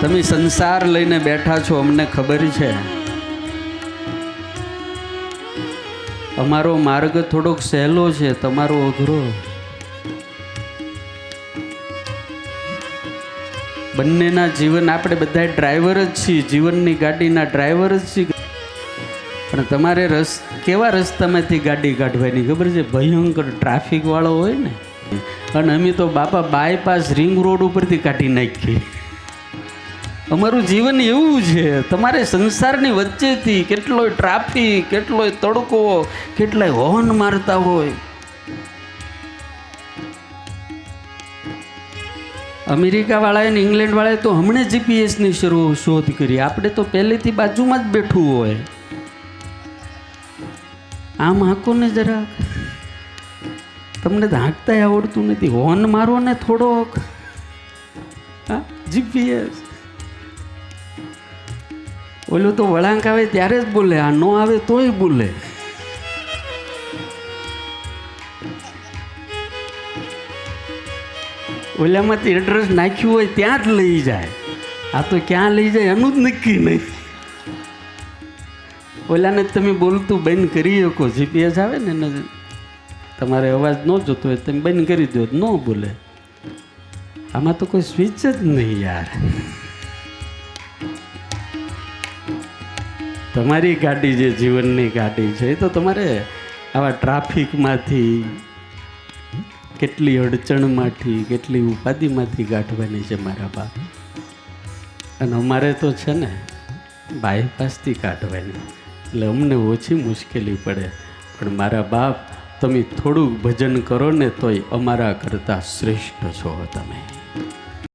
તમે સંસાર લઈને બેઠા છો, અમને ખબર છે. અમારો માર્ગ થોડોક સહેલો છે, તમારો અઘરો. બંનેના જીવન, આપણે બધા ડ્રાઈવર જ છીએ, જીવનની ગાડીના ડ્રાઈવર જ છીએ. પણ તમારે કેવા રસ્તામાંથી ગાડી કાઢવાની ખબર છે? ભયંકર ટ્રાફિક વાળો હોય ને. અને અમે તો બાપા બાયપાસ રિંગ રોડ ઉપરથી કાઢી નાખીએ. અમારું જીવન એવું છે. તમારે સંસારની વચ્ચેથી કેટલોય ટ્રાફિક, કેટલોય તડકો, કેટલાય હોર્ન મારતા હોય. અમેરિકા વાળાએ ને ઇંગ્લેન્ડ વાળાએ તો હમણાં જીપીએસની શોધ કરી. આપણે તો પહેલેથી બાજુમાં જ બેઠું હોય. આમ હાંકો ને જરાક. તમને તો હાંકતા આવડતું નથી. હોર્ન મારો ને થોડોક. હા, જીપીએસ. ઓલું તો વળાંક આવે ત્યારે જ બોલે, આ ન આવે તોય બોલે. ઓલામાંથી એડ્રેસ નાખ્યું હોય ત્યાં જ લઈ જાય. આ તો ક્યાં લઈ જાય એનું જ નક્કી નહીં. ઓલાને તમે બોલતું બંધ કરી શકો. જીપીએસ આવે ને એને તમારે અવાજ ન જોતો હોય તમે બંધ કરી દો, ન બોલે. આમાં તો કોઈ સ્વિચ જ નહીં યાર. તમારી ગાડી જે જીવનની ગાડી છે એ તો તમારે આવા ટ્રાફિકમાંથી, કેટલી અડચણમાંથી, કેટલી ઉપાધિમાંથી કાઢવાની છે મારા બાપ. અને અમારે તો છે ને બાયપાસથી કાઢવાની, એટલે અમને ઓછી મુશ્કેલી પડે. પણ મારા બાપ, તમે થોડુંક ભજન કરો ને તોય અમારા કરતાં શ્રેષ્ઠ છો તમે.